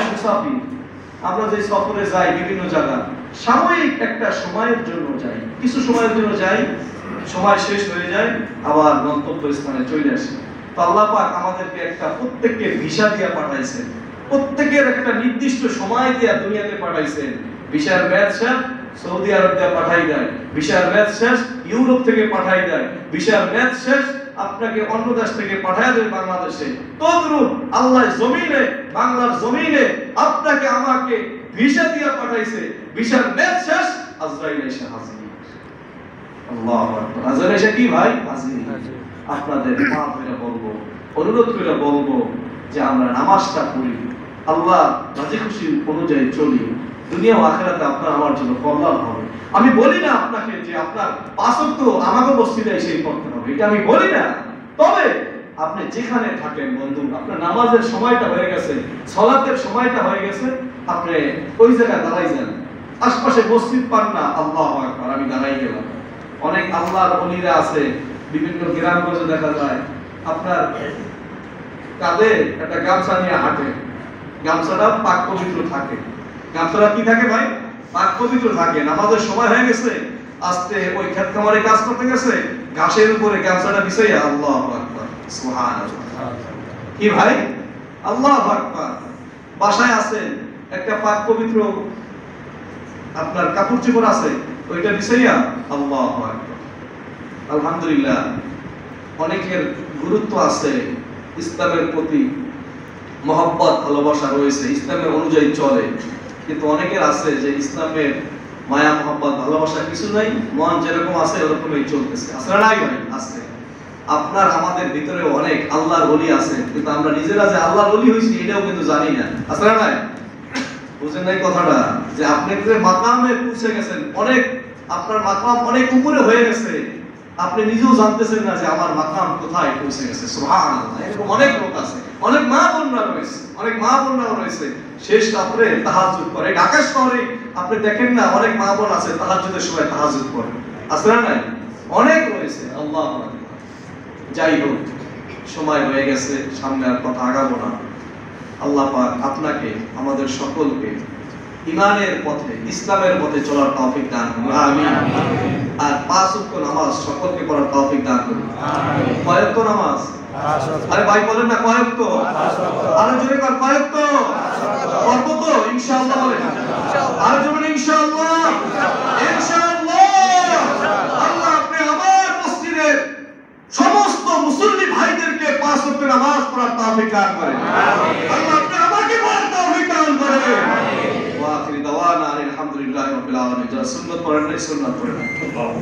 অনেক মুসাফির, আমরা যে সফরে যাই বিভিন্ন জায়গা, সাময়িক একটা সময়ের জন্য যাই, কিছু সময়ের জন্য যাই, সময় শেষ হয়ে যায়, আবার গন্তব্যস্থানে চলে আসি। তো আল্লাহ পাক আমাদেরকে একটা প্রত্যেককে ভিসা দিয়ে পাঠাইছেন, প্রত্যেকের একটা নির্দিষ্ট সময় দিয়ে দুনিয়াতে পাঠাইছেন। ভিসার মেয়াদ শেষ, সৌদি আরব দিয়ে পাঠাই দেয়। ভিসার মেয়াদ শেষ, ইউরোপ থেকে পাঠাই দেয়। ভিসার মেয়াদ শেষ, আপনাকে অন্য দেশ থেকে পাঠায় দেয় বাংলাদেশে। তদ্রূপ আল্লাহ জমিনে, বাংলার জমিনে আপনাকে আমাকে ভিসা দিয়ে পাঠাইছে। ভিসার মেয়াদ শেষ, আজরাইল এসে হাজির। আল্লাহু আকবার। আজরাইল এসে কি ভাই? হাজির। আপনাদের পা ধরে বলবো, অনুরোধ করে বলবো যে আমরা নামাজটা পড়ি, আল্লাহ রাজি খুশি অনুযায়ী চলি, দুনিয়া ও আখিরাতে আপনার আমার জন্য কল্যাণ হবে। আমি বলি না আপনাকে যে আপনার ৫ ওয়াক্ত আমাকে মসজিদে এসে পড়তে হবে, এটা আমি বলি না। তবে আপনি যেখানে থাকেন বন্ধু, আপনার নামাজের সময়টা হয়ে গেছে, সালাতের সময়টা হয়ে গেছে, আপনি ওই জায়গায় দাঁড়াই যান। আশপাশে মসজিদ পান না, আল্লাহু আকবার, আমি দাঁড়াই গেলাম। অনেক আল্লাহর ওলিরা আছে, বিভিন্ন গ্রামগঞ্জে দেখা যায় আপনার কাঁধে একটা গামছা নিয়ে হাঁটে, গামছাটা পাক পবিত্র থাকে। গামছাটা কি থাকে ভাই? পাক পবিত্র থাকে। নামাজের সময় হয়ে গেছে, আস্তে ওই ক্ষেত খামারে কাজ করতে গেছে, ঘাসের উপরে গামছাটা বিছাইয়া আল্লাহু আকবার, সুবহানাল্লাহ। কি ভাই? আল্লাহু আকবার। বাসায় আছেন, একটা পাক পবিত্র আপনার কাপড় চোপড় আছে, ওইটা বিছাইয়া আল্লাহু আকবার। আলহামদুলিল্লাহ, অনেকের গুরুত্ব আছে, ইসলামের প্রতি মহব্বত ভালোবাসা রয়েছে, ইসলামের অনুযায়ী চলে। কিন্তু অনেকের আছে যে ইসলামের মায়া মহব্বত ভালোবাসা কিছু নাই, মন যেরকম আছে ওরকমই চলতেছে। আসলে নাই ভাই, আছে। আপনার আমাদের ভিতরে অনেক আল্লাহর ওলি আছে, কিন্তু আমরা নিজেরা যে আল্লাহর ওলি হইছি এটাও কিন্তু জানি না। আসলে নাই, বুঝেন নাই কথাটা? যে আপনি যে মাকামে পৌঁছে গেছেন, অনেক আপনার মাকাম অনেক উপরে হয়ে গেছে, আপনি নিজেও জানতেছেন না যে আমার মাকাম কোথায় পৌঁছে গেছে। সুবহানাল্লাহ। এরকম অনেক লোক আছে, অনেক মা বোনরা রয়েছে, অনেক মা বোনরা রয়েছে শেষ রাত্রে তাহাজ্জুদ করে। ঢাকা শহরে আপনি দেখেন না, অনেক মা বোন আছে তাহাজ্জুদের সময় তাহাজ্জুদ করে, আছে না নাই? অনেক রয়েছে। আল্লাহু আকবার। যাই হোক, সময় হয়ে গেছে, সামনে আর কথা আগাবো না। আল্লাহ পাক আপনাকে আমাদের সকলকে ঈমানের পথে, ইসলামের পথে চলার তৌফিক দান করুন। আমিন। আর ৫ ওয়াক্ত নামাজ সকলকে পড়ার তৌফিক দান করুন। আমিন। কয় ওয়াক্ত নামাজ? ৫ ওয়াক্ত। আরে ভাই বলেন না কয় ওয়াক্ত? ৫ ওয়াক্ত। আরো জোরে কর, কয় ওয়াক্ত? ৫ ওয়াক্ত। করব তো ইনশাআল্লাহ বলেন। ইনশাআল্লাহ। আরো জোরে ইনশাআল্লাহ। ইনশাআল্লাহ। আল্লাহ আপনি আমার মসজিদের সমস্ত মুসল্লি ভাইদেরকে ৫ ওয়াক্ত নামাজ পড়ার তৌফিক দান করেন। আমিন। আল্লাহ আপনি আমাকে পড়ার তৌফিক দান করেন। আমিন। ওয়া আখির দাওয়ানা আলহামদুলিল্লাহি রাব্বিল আলামিন। যারা সুন্নাত পড়েন না, সুন্নাত পড়েন। আল্লাহু